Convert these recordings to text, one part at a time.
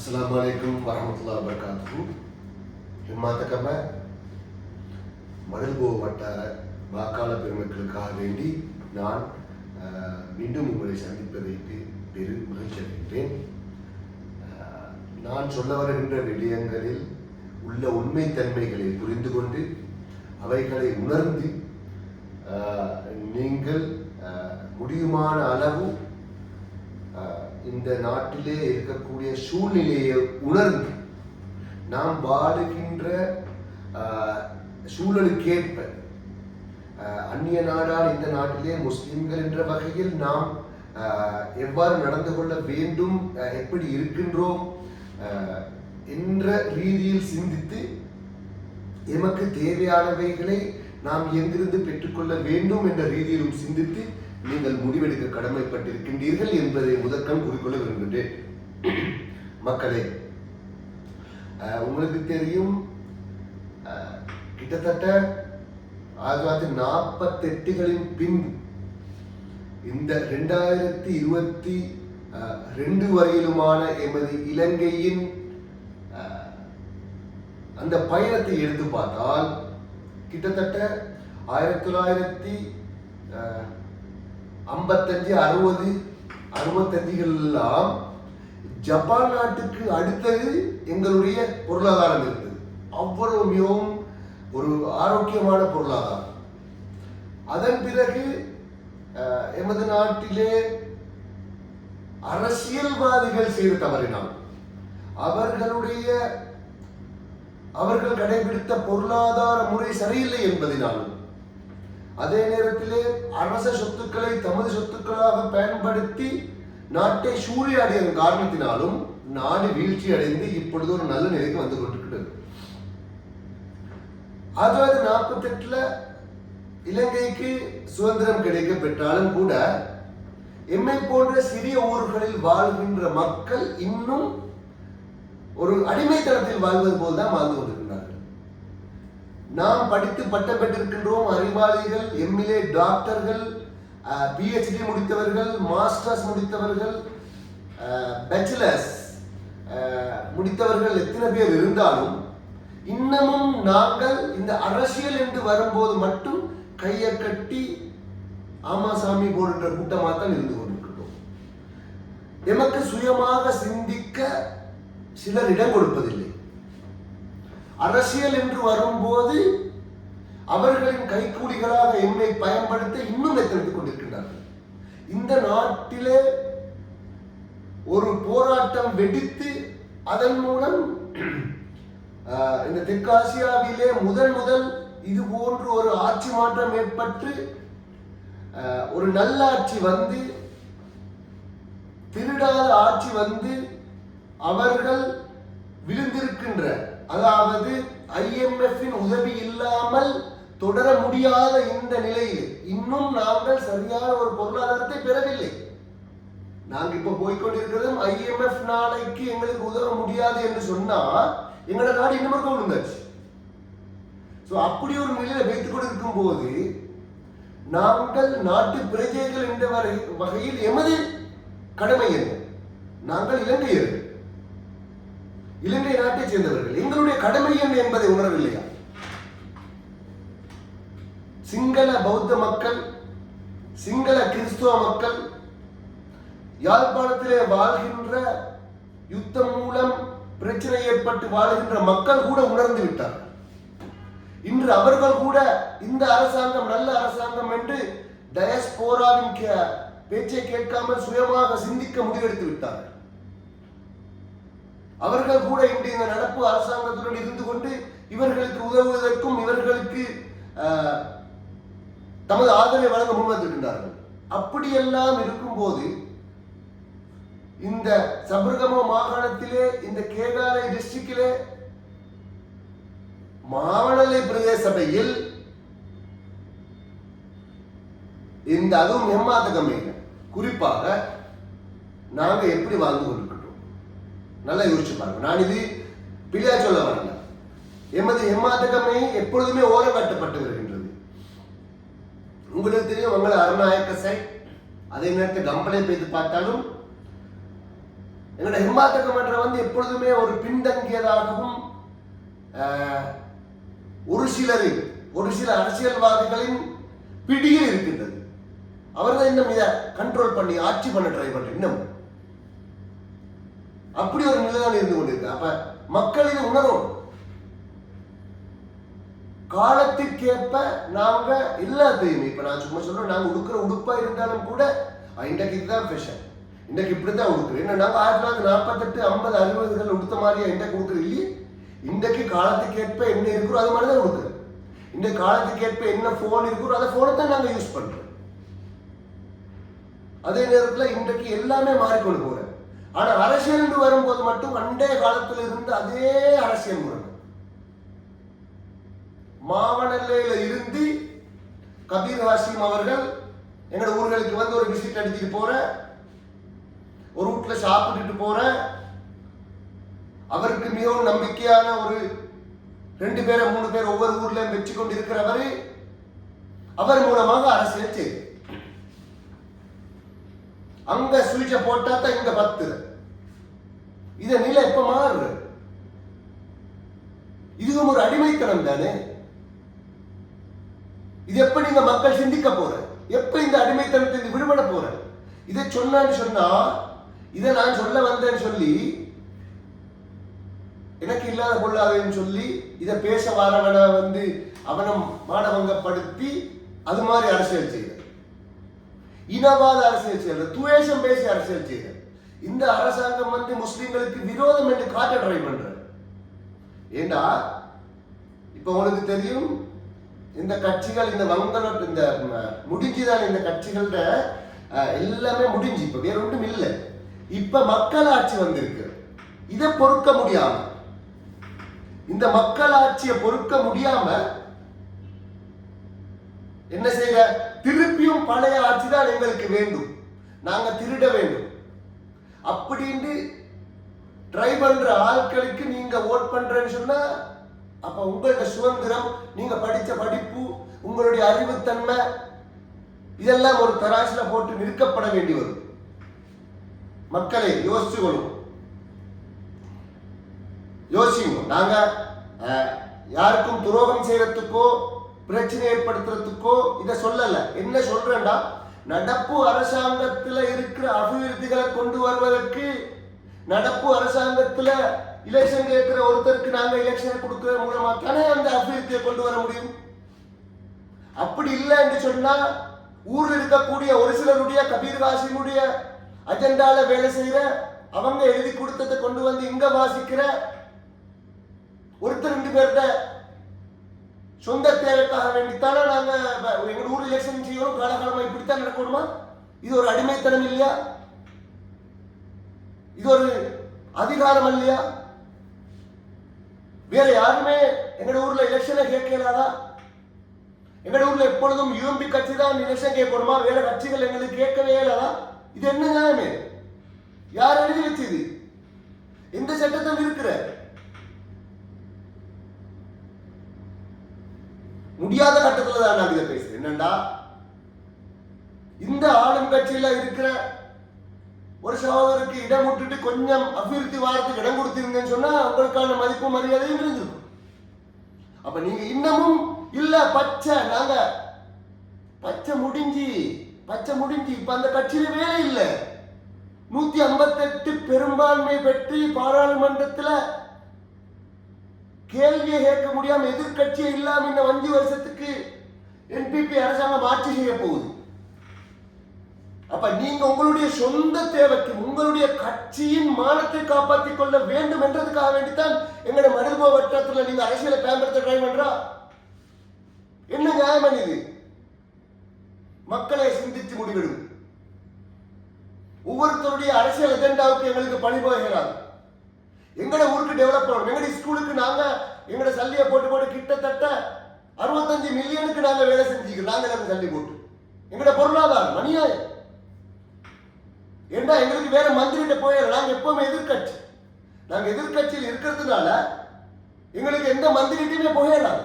Assalamualaikum warahmatullahi wabarakatuh. ஹிம்மாத்தகம மடல்போ வட்டார வாக்காள பெருமக்களுக்காக வேண்டி நான் மீண்டும் உங்களை சந்திப்பதற்கு பெரு மகிழ்ச்சி அடைகின்றேன். நான் சொல்ல வருகின்ற விடயங்களில் உள்ள உண்மைத்தன்மைகளை புரிந்து கொண்டு அவைகளை உணர்ந்து நீங்கள் முடியுமான அளவு இந்த நாட்டிலே இருக்கக்கூடிய சூழ்நிலையை உணர்ந்து நாம் வாழுகின்ற சூழலுக்கேற்ப அந்நிய நாடால் இந்த நாட்டிலே முஸ்லிம்கள் என்ற வகையில் நாம் எவ்வாறு நடந்து கொள்ள வேண்டும், எப்படி இருக்கின்றோம் என்ற ரீதியில் சிந்தித்து எமக்கு தேவையானவைகளை நாம் எங்கிருந்து பெற்றுக்கொள்ள வேண்டும் என்ற ரீதியிலும் சிந்தித்து நீங்கள் முடிவெடுக்க கடமைப்பட்டிருக்கின்றீர்கள் என்பதை முதற்கண் கூறிக்கொள்ள விரும்புகின்றேன். மக்களே, உங்களுக்கு தெரியும், கிட்டத்தட்ட 1948களின் பின்பு இந்த 2022 வரையிலுமான எமது இலங்கையின் அந்த பயணத்தை எடுத்து பார்த்தால் கிட்டத்தட்ட 1955, 60 ஜப்பான் நாட்டுக்கு அடுத்தது எங்களுடைய பொருளாதாரம் இருந்தது. அவ்வளவு மிகவும் ஒரு ஆரோக்கியமான பொருளாதாரம். அதன் பிறகு எமது நாட்டிலே அரசியல்வாதிகள் செய்து தவறினால் அவர்கள் கடைபிடித்த பொருளாதார முறை சரியில்லை என்பதினாலும், அதே நேரத்திலே அரச சொத்துக்களை தமது சொத்துக்களாக பயன்படுத்தி நாட்டை சூறையாடியதன் காரணத்தினாலும் நாடு வீழ்ச்சி அடைந்து இப்பொழுது ஒரு நல்ல நிலைக்கு வந்து கொண்டிருக்கிறது. 1948 இலங்கைக்கு சுதந்திரம் கிடைக்க பெற்றாலும் கூட எம்மை போன்ற சிறிய ஊர்களில் வாழ்கின்ற மக்கள் இன்னும் ஒரு அடிமைத்தனத்தில் வாழ்வது போல்தான் வாழ்ந்து கொண்டிருக்கிறார்கள். நாம் படித்து பட்டம் பெற்றிருக்கின்றோம். அறிவாளிகள், எம்எல்ஏ, டாக்டர்கள், PhD முடித்தவர்கள், மாஸ்டர்ஸ் முடித்தவர்கள், பேச்சுலர்ஸ் முடித்தவர்கள் எத்தனை பேர் இருந்தாலும் இன்னமும் நாங்கள் இந்த அரசியல் என்று வரும்போது மட்டும் கையை கட்டி ஆமாசாமி போன்ற கூட்டமாக தான் இருந்து கொண்டிருக்கிறோம். எமக்கு சுயமாக சிந்திக்க சிலர் இடம் கொடுப்பதில்லை. அரசியல் என்று வரும்போது அவர்களின் கைக்கூலிகளாக எம்மை பயன்படுத்த இன்னும் எத்தனைத்துக் கொண்டிருக்கின்றார்கள். இந்த நாட்டிலே ஒரு போராட்டம் வெடித்து அதன் மூலம் இந்த தெற்காசியாவிலே முதல் இது போன்று ஒரு ஆட்சி மாற்றம் ஏற்பட்டு ஒரு நல்ல ஆட்சி வந்து, திருடாத ஆட்சி வந்து அவர்கள் விழுந்திருக்கின்ற, அதாவது IMF-இன் உதவி இல்லாமல் தொடர முடியாத இந்த நிலையில் இன்னும் நாங்கள் சரியான ஒரு பொருளாதாரத்தை பெறவில்லை. நாங்கள் இப்ப போய்கொண்டிருக்கிறதும் IMF நாளைக்கு எங்களுக்கு உதவ முடியாது என்று சொன்னால் எங்களோட நாடு இன்னும் விழுந்தாச்சு. அப்படி ஒரு நிலையில வைத்துக் கொண்டிருக்கும் போது நாங்கள் நாட்டு பிரஜைகள் என்ற வகையில் எமது கடமை என்ன? நாங்கள் இலங்கையர்கள், இலங்கை நாட்டை சேர்ந்தவர்கள். எங்களுடைய கடமை என்ன என்பதை உணரவில்லையா? சிங்கள பௌத்த மக்கள், சிங்கள கிறிஸ்துவ மக்கள், யாழ்ப்பாணத்திலே வாழ்கின்ற யுத்தம் மூலம் பிரச்சனை ஏற்பட்டு வாழ்கின்ற மக்கள் கூட உணர்ந்து விட்டார்கள். இன்று அவர்கள் கூட இந்த அரசாங்கம் நல்ல அரசாங்கம் என்று டயஸ்போராவின் பேச்சை கேட்காமல் சுயமாக சிந்திக்க முடிவெடுத்து விட்டார்கள். அவர்கள் கூட இன்று இந்த நடப்பு அரசாங்கத்துடன் இருந்து கொண்டு இவர்களுக்கு உதவுவதற்கும் இவர்களுக்கு தமது ஆதரவை வழங்க முன்வந்திருக்கின்றார்கள். அப்படியெல்லாம் இருக்கும்போது இந்த சபர்கம மாகாணத்திலே, இந்த கேகாலை டிஸ்ட்ரிக்டிலே, மாவனல்லை பிரதேச சபையில் இந்த அதுவும் ஹிம்மாத்தகமையில குறிப்பாக நாங்க எப்படி வாழ்ந்து கொண்டிருக்கிறோம் நல்லா யோசிச்சு பாருங்க. நான் இது பிள்ளையா சொல்ல வரல. எமது ஹிம்மாத்தகமை எப்பொழுதுமே ஓரம் காட்டப்பட்டு வருகின்றது. உங்களுக்கு தெரியும், மங்கள அருணாயக்க சைட், அதே நேரத்தில் கம்பளை பெய்து பார்த்தாலும் எங்களோட ஹிம்மாத்தக மன்றம் வந்து எப்பொழுதுமே ஒரு பின்தங்கியதாகவும் ஒரு சில அரசியல்வாதிகளின் பிடியில் இருக்கின்றது. அவர்கள் இன்னும் இதை கண்ட்ரோல் பண்ணி ஆட்சி பண்ண ட்ரை பண்ற இன்னும் அப்படி ஒரு நிலைதான் இருந்து கொண்டிருக்கு. அப்ப மக்கள் இது உணரும். காலத்திற்கேற்ப நாங்க எல்லாத்தையுமே இப்ப நான் சும்மா சொல்றேன், நாங்க உடுக்கிற உடுப்பா இருந்தாலும் கூட இன்றைக்கு இதுதான் ஃபேஷன், இன்றைக்கு இப்படித்தான் உடுக்குறோம். என்ன நாங்க 1948, 50, 60 உடுத்த மாதிரியா இன்றைக்கு உடுக்குறோம் இல்லையே. இன்றைக்கு காலத்துக்கேற்ப என்ன இருக்கிறோம் அது மாதிரி தான் உடுக்குறோம். இந்த காலத்துக்கேற்ப என்ன போன் இருக்கிறோம் அந்த போனை தான் நாங்க யூஸ் பண்றோம். அதே நேரத்தில் இன்றைக்கு எல்லாமே மாறிக்கொண்டு போறேன். ஆனா அரசியல் வரும்போது மட்டும் அண்டைய காலத்தில் இருந்து அதே அரசியல் முறை. மாவனல்லையில இருந்து கபீர் ஹாஷிம் அவர்கள் எங்களோட ஊர்களுக்கு வந்து ஒரு விசிட் அடிச்சுட்டு போற, ஒரு வீட்டுல சாப்பிட்டுட்டு போற, அவருக்கு மிகவும் நம்பிக்கையான ஒரு 2 பேரை 3 பேர் ஒவ்வொரு ஊர்ல வச்சு கொண்டு இருக்கிறவர் அவர் மூலமாக அரசியல் செய்து அங்க சுவிட்ச போட்டா தான் இங்க 10. இத நிலை எப்ப மாறு? இதுவும் ஒரு அடிமைத்தனம் தானே. இது எப்ப நீங்க மக்கள் சிந்திக்க போற? எப்ப இந்த அடிமைத்தனத்தை விடுபட போற? இதை சொன்னான்னு சொன்னா இதை நான் சொல்ல வந்தேன்னு சொல்லி எனக்கு இல்லாத கொள்ளாதேன்னு சொல்லி இதை பேச வரவன வந்து அவனை மானவங்கப்படுத்தி அது மாதிரி அரசியல் செய்ய, இனவாத அரசியல் செய்யற, துவேஷம் பேசி அரசியல் செய்யற இந்த அரசாங்கம் வந்து முஸ்லிம்களுக்கு விரோதம் என்று காட்ட ட்ரை பண்ற. ஏண்டா இப்ப உங்களுக்கு தெரியும் இந்த கட்சிகள் இந்த வங்கள இந்த முடிஞ்சுதான் இந்த கட்சிகளோட எல்லாமே முடிஞ்சு இப்ப வேற ஒன்றும் இல்லை. இப்ப மக்களாட்சி வந்திருக்கு. இதை பொறுக்க முடியாம, இந்த மக்களாட்சியை பொறுக்க முடியாம என்ன செய்ய, திருப்பியும் பழைய ஆட்சி தான் எங்களுக்கு வேண்டும், நாங்க திருட வேண்டும் அப்படின்னு ட்ரை பண்ற ஆட்களுக்கு நீங்க ஓட் பண்றேன்னு சொன்னா அப்ப உங்களோட சுதந்திரம், நீங்க படிச்ச படிப்பு, உங்களுடைய அறிவுத்தன்மை இதெல்லாம் ஒரு தராசுல போட்டு நிற்கப்பட வேண்டி வரும். மக்களை யோசிச்சுக்கணும், யோசிங்க. நாங்க யாருக்கும் துரோகம் செய்யறதுக்கோ பிரச்சனை ஏற்படுத்துறதுக்கோ இதை சொல்லல. என்ன சொல்றேன்டா, நடப்பு அரசாங்கத்துல இருக்கிற அபிவிருத்திகளை கொண்டு வருவதற்கு, நடப்பு அரசாங்கத்துல எலெக்ஷன் கேட்கிற ஒருத்தருக்கு நாங்க எலெக்ஷன் கொடுக்கிற மூலமா தானே அந்த அபிவிருத்தியை கொண்டு வர முடியும். அப்படி இல்லை என்று சொன்னா ஊர்ல இருக்கக்கூடிய ஒரு சிலருடைய கபீர் ஹாஷிமுடைய அஜெண்டால வேலை செய்யற, அவங்க எழுதி கொடுத்ததை கொண்டு வந்து இங்க வாசிக்கிற ஒருத்தர் 2 பேர்கிட்ட சொந்த தேவைக்காக வேண்டித்தானே நாங்க எங்க ஊர் எலெக்ஷன் செய்யணும். காலகாலமா இப்படித்தான் நடக்கணுமா? இது ஒரு அடிமைத்தனம் இல்லையா? இது ஒரு அதிகாரம் இல்லையா? வேற யாருமே எங்க ஊர்ல எலெக்ஷனை கேட்கலாதா? எங்க ஊர்ல எப்பொழுதும் யூஎம்பி கட்சி தான் எலெக்ஷன் கேட்கணுமா? வேற கட்சிகள் எங்களுக்கு கேட்கவே இல்லாதா? இது என்ன நியாயமே? யார் எழுதி வச்சது? எந்த சட்டத்தில் இருக்கிற? முடியாத கட்டத்துல தான் நான் இதை பேசுறேன். என்னண்டா, இந்த ஆளும் கட்சியில இருக்கிற ஒரு சகோதரருக்கு இடம் விட்டுட்டு கொஞ்சம் அபிவிருத்தி வாரத்துக்கு இடம் கொடுத்திருந்தேன்னு சொன்னா உங்களுக்கான மதிப்பு மரியாதையும் இருந்திருக்கும். அப்ப நீங்க இன்னமும் இல்ல பச்சை, நாங்க பச்சை முடிஞ்சு இப்ப அந்த கட்சியில வேலை இல்லை. 158 பெரும்பான்மை பெற்று பாராளுமன்றத்துல கேள்வியை கேட்க முடியாம எதிர்கட்சியை இல்லாம இன்னும் 5 வருஷத்துக்கு என்பிபி அரசாங்கம் ஆட்சி செய்ய போகுது. அப்ப நீங்க உங்களுடைய சொந்த தேவைக்கு, உங்களுடைய கட்சியின் மானத்தை காப்பாற்றிக் கொள்ள வேண்டும் என்றதுக்காக வேண்டித்தான் எங்களுடைய மருத்துவ வட்டத்தில் நீங்க அரசியலை பயன்படுத்த ட்ரை பண்றா. என்ன நியாயம் இது? மக்களை சிந்தித்து முடிவிடும். ஒவ்வொருத்தருடைய அரசியல் அஜெண்டாவுக்கு எங்களுக்கு பணி போகிறார். எங்கட ஊருக்கு டெவலப் பண்ணணும். எங்கட ஸ்கூலுக்கு நாங்க எங்கட சல்லியை போட்டு கிட்டத்தட்ட 65 மில்லியனுக்கு நாங்க வேலை செஞ்சுக்கிறோம். நாங்க சல்லி போட்டு எங்கட பொருளாதாரம் அநியாயம். ஏண்டா எங்களுக்கு வேற மந்திரிட்ட போயிடலாம். நாங்க எப்பவுமே எதிர்கட்சி. நாங்க எதிர்கட்சியில் இருக்கிறதுனால எங்களுக்கு எந்த மந்திரிட்டையுமே போயிடலாம்.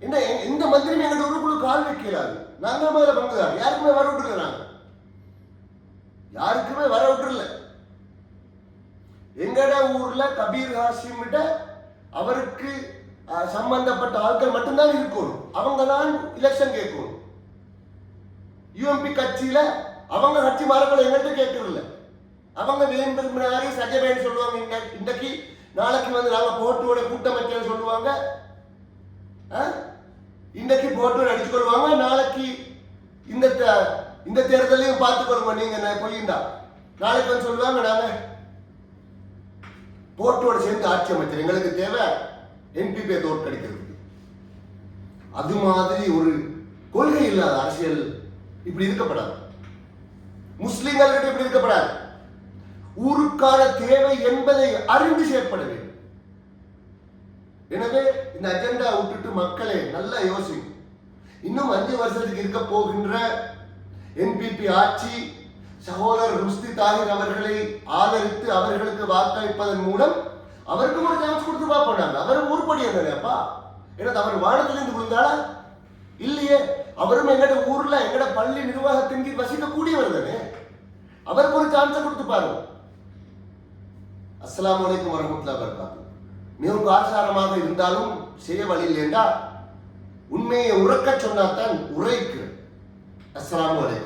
என்ன எந்த மந்திரியும் எங்க ஊருக்குள்ள கால் வைக்கிறாரு. நாங்க மேல பங்குதார். யாருக்குமே வர விட்டுருல. நாங்க யாருக்குமே வர விட்டுருல. ஊர்ல கபீர் ஹாஷிமிட அவருக்கு சம்பந்தப்பட்ட ஆட்கள் மட்டும்தான் இருக்கணும். அவங்க தான் எலெக்ஷன் கேட்கணும். யூஎம்பி கட்சியில அவங்க கட்சி மாறக்களை எங்கள்கிட்ட கேட்கறதில்ல. அவங்க வேண்டுமெனாரி சஜபேன்னு சொல்லுவாங்க. இன்னைக்கு நாளைக்கு வந்து நாங்க போட்டோட கூட்டமைச்சல் சொல்லுவாங்க. இன்னைக்கு போட்டோட அடிச்சு கொள்வாங்க. நாளைக்கு இந்த தேர்தலையும் பார்த்துக்கொள்ளுங்க. நீங்க பொய்யுண்டா நாளைக்கு வந்து சொல்லுவாங்க நாங்க போட்டோட சேர்ந்து ஆட்சி அமைச்சர் எங்களுக்கு தேவை என்பிபி தோற்கடிக்கிறது. அது மாதிரி ஒரு கொள்கை இல்லாத அரசியல் இப்படி இருக்கப்படாது. முஸ்லிம்கள்கிட்ட இப்படி இருக்கப்படாது. ஊருக்கான தேவை என்பதை அறிந்து செயற்பட வேண்டும். எனவே இந்த அஜெண்டா விட்டுட்டு மக்களே நல்லா யோசிக்கும். இன்னும் 5 வருஷத்துக்கு இருக்க போகின்ற என்பிபி ஆட்சி சகோதரர் ருஷ்டி தாகிர் அவர்களை ஆதரித்து அவர்களுக்கு வாக்களிப்பதன் மூலம் அவருக்கும் ஒரு சான்ஸ் கொடுத்து பார்ப்போம். அவரும் உருப்படியா தானேப்பா? ஏன்னா அவர் வானத்திலிருந்து விழுந்தாளா இல்லையே. அவரும் எங்கட ஊர்ல எங்கட பள்ளி நிர்வாகத்தின் கீழ் வசிக்கக்கூடியவர் தானே. அவருக்கு ஒரு சான்ஸை கொடுத்து பாருங்க. அஸ்ஸலாமு அலைக்கும் வரஹ்மத்துல்லாஹி வபரகாத்துஹு. மிகவும் ஆசாரமாக இருந்தாலும் செய்ய வழி இல்லைண்டா உண்மையை உறக்க சொன்னாதான் உரைக்கு. அஸ்ஸலாமு அலைக்கும்.